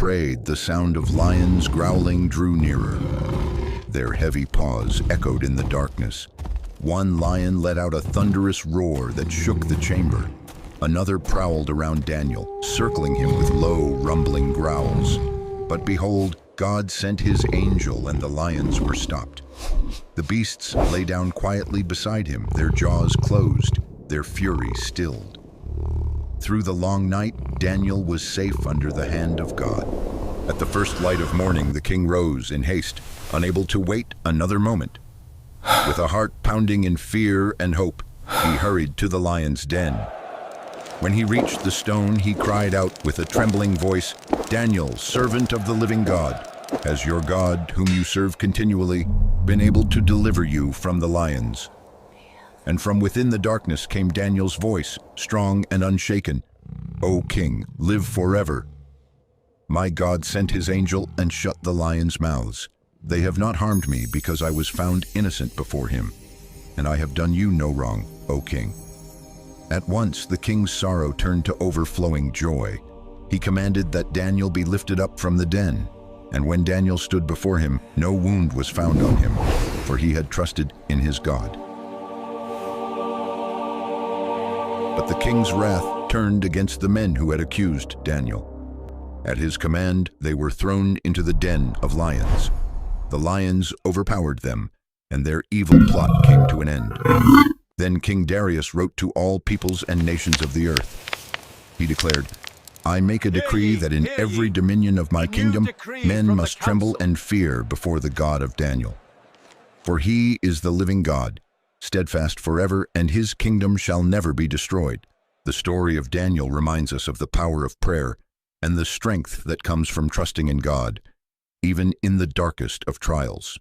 prayed, the sound of lions growling drew nearer. Their heavy paws echoed in the darkness. One lion let out a thunderous roar that shook the chamber. Another prowled around Daniel, circling him with low, rumbling growls. But behold, God sent his angel and the lions were stopped. The beasts lay down quietly beside him, their jaws closed, their fury stilled. Through the long night, Daniel was safe under the hand of God. At the first light of morning, the king rose in haste, unable to wait another moment. With a heart pounding in fear and hope, he hurried to the lion's den. When he reached the stone, he cried out with a trembling voice, "Daniel, servant of the living God, has your God, whom you serve continually, been able to deliver you from the lions?" And from within the darkness came Daniel's voice, strong and unshaken, "O king, live forever. My God sent his angel and shut the lions' mouths. They have not harmed me because I was found innocent before him, and I have done you no wrong, O king." At once the king's sorrow turned to overflowing joy. He commanded that Daniel be lifted up from the den, and when Daniel stood before him, no wound was found on him, for he had trusted in his God. But the king's wrath turned against the men who had accused Daniel. At his command, they were thrown into the den of lions. The lions overpowered them, and their evil plot came to an end. Then King Darius wrote to all peoples and nations of the earth. He declared, "I make a decree that in every dominion of my kingdom, men must tremble and fear before the God of Daniel. For he is the living God, steadfast forever, and his kingdom shall never be destroyed." The story of Daniel reminds us of the power of prayer and the strength that comes from trusting in God, even in the darkest of trials.